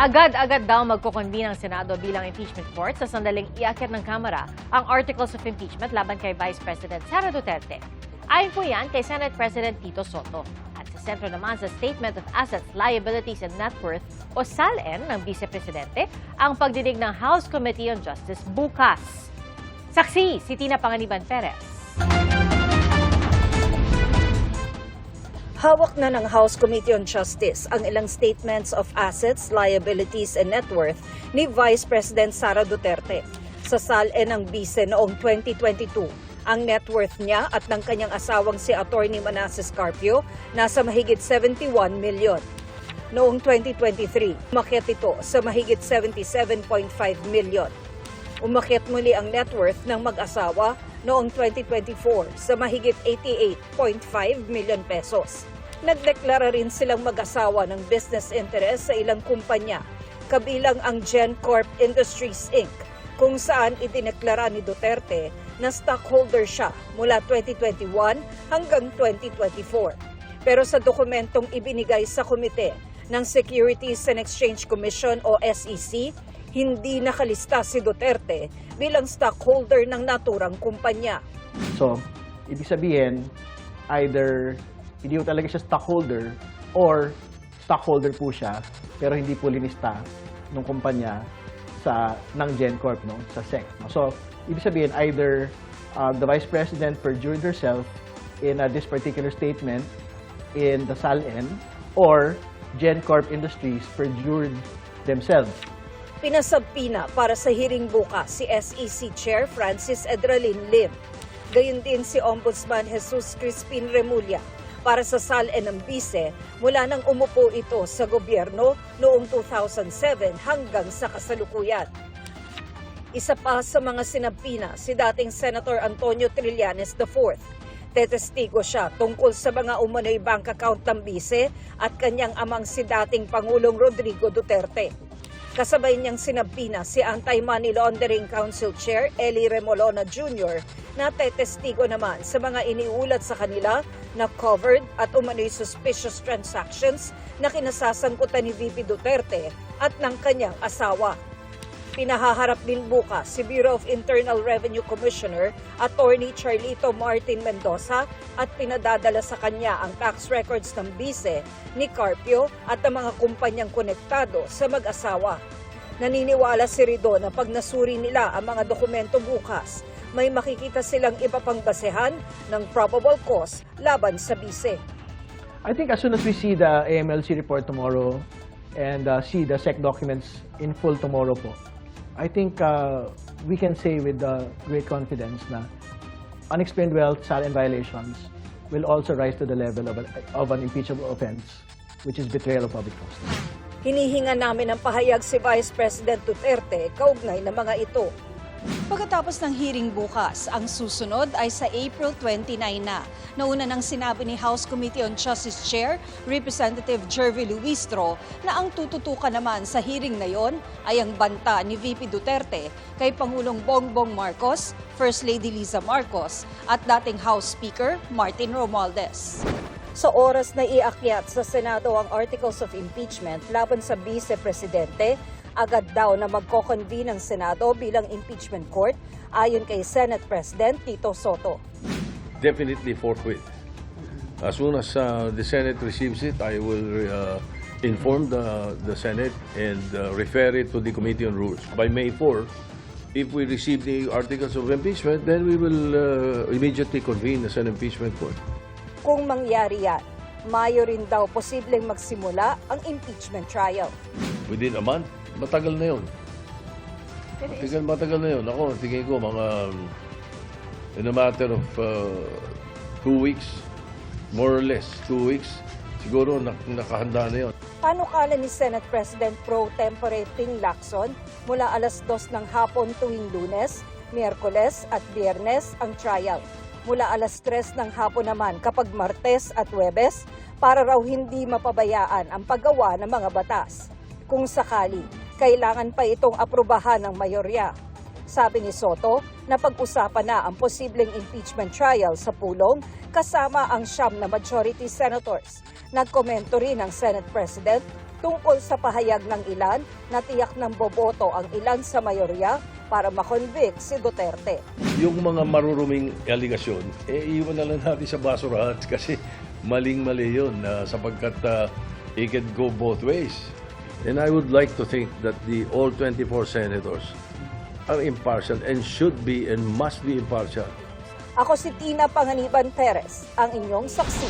Agad-agad daw magkukonvene ang Senado bilang impeachment court sa sandaling iakyat ng Kamara ang Articles of Impeachment laban kay Vice President Sara Duterte. Ayon po yan kay Senate President Tito Soto. At sa sentro naman sa Statement of Assets, Liabilities and Net Worth o SALN ng Vice Presidente ang pagdinig ng House Committee on Justice bukas. Saksi si Tina Panganiban Perez. Hawak na ng House Committee on Justice ang ilang statements of assets, liabilities, and net worth ni Vice President Sara Duterte. Sa SALN ng Vice noong 2022, ang net worth niya at ng kanyang asawang si Atty. Manasseh Carpio nasa mahigit 71 milyon. Noong 2023, umakyat ito sa mahigit 77.5 milyon. Umakyat muli ang net worth ng mag-asawa noong 2024 sa mahigit 88.5 milyon pesos. Nagdeklara rin silang mag-asawa ng business interest sa ilang kumpanya, kabilang ang GenCorp Industries Inc., kung saan idineklara ni Duterte na stockholder siya mula 2021 hanggang 2024. Pero sa dokumentong ibinigay sa komite ng Securities and Exchange Commission o SEC, hindi nakalista si Duterte bilang stockholder ng naturang kumpanya. So, ibig sabihin, either hindi po talaga siya stockholder or stockholder po siya pero hindi po linista ng kumpanya ng GenCorp, no, sa SEC. So, ibig sabihin, either the Vice President perjured herself in this particular statement in the SALN or GenCorp Industries perjured themselves. Pinasabpina para sa hearing bukas si SEC Chair Francis Edralin Lim. Gayon din si Ombudsman Jesus Crispin Remulla para sa SALN ng Vice mula nang umupo ito sa gobyerno noong 2007 hanggang sa kasalukuyan. Isa pa sa mga sinampina si dating Senator Antonio Trillanes IV. Tetestigo siya tungkol sa mga umano'y bank account ng Vice at kanyang amang si dating Pangulong Rodrigo Duterte. Kasabay niyang sinampina si Anti-Money Laundering Council Chair Eli Remolona Jr. na tetestigo naman sa mga iniulat sa kanila na covered at umano'y suspicious transactions na kinasasangkutan ni VP Duterte at ng kanyang asawa. Pinahaharap din bukas si Bureau of Internal Revenue Commissioner Attorney Charlito Martin Mendoza at pinadadala sa kanya ang tax records ng Vice, ni Carpio at ng mga kumpanyang konektado sa mag-asawa. Naniniwala si Rido na pag nasuri nila ang mga dokumento bukas, may makikita silang iba pang basehan ng probable cause laban sa Vice. I think as soon as we see the AMLC report tomorrow and see the SEC documents in full tomorrow po, I think we can say with great confidence na unexplained wealth, SALN violations will also rise to the level of an impeachable offense, which is betrayal of public trust. Hinihinga namin ang pahayag si Vice President Duterte kaugnay ng mga ito. Pagkatapos ng hearing bukas, ang susunod ay sa April 29 na. Nauna nang sinabi ni House Committee on Justice Chair, Representative Jervy Luistro, na ang tututukan naman sa hearing na yon ay ang banta ni VP Duterte kay Pangulong Bongbong Marcos, First Lady Liza Marcos at dating House Speaker Martin Romualdez. Sa oras na iakyat sa Senado ang Articles of Impeachment laban sa Vice Presidente, agad daw na magko-convene ang Senado bilang impeachment court ayon kay Senate President Tito Soto. Definitely forthwith. As soon as the Senate receives it, I will inform the Senate and refer it to the Committee on Rules. By May 4, if we receive the articles of impeachment, then we will immediately convene as an impeachment court. Kung mangyari yan, Mayo rin daw posibleng magsimula ang impeachment trial. Within a month, matagal na yun. Matagal na yun. Ako, tingin ko, in a matter of 2 weeks, more or less, 2 weeks, siguro nakahanda na yun. Panukala ni Senate President Pro Tempore Ping Lacson mula alas 2 ng hapon tuwing Lunes, Miyerkules at Biyernes ang trial. Mula alas 3 ng hapon naman kapag Martes at Huwebes para raw hindi mapabayaan ang paggawa ng mga batas. Kung sakali, kailangan pa itong aprubahan ng mayorya. Sabi ni Soto na pag-usapan na ang posibleng impeachment trial sa pulong kasama ang 9 na majority senators. Nagkomento rin ang Senate President, tungkol sa pahayag ng ilan na tiyak ng boboto ang ilan sa mayorya para makonvict si Duterte. Yung mga maruruming aligasyon, iwan na lang natin sa basurahan kasi maling-mali yun sapagkat it can go both ways. And I would like to think that all 24 senators are impartial and should be and must be impartial. Ako si Tina Panganiban Perez, ang inyong saksi.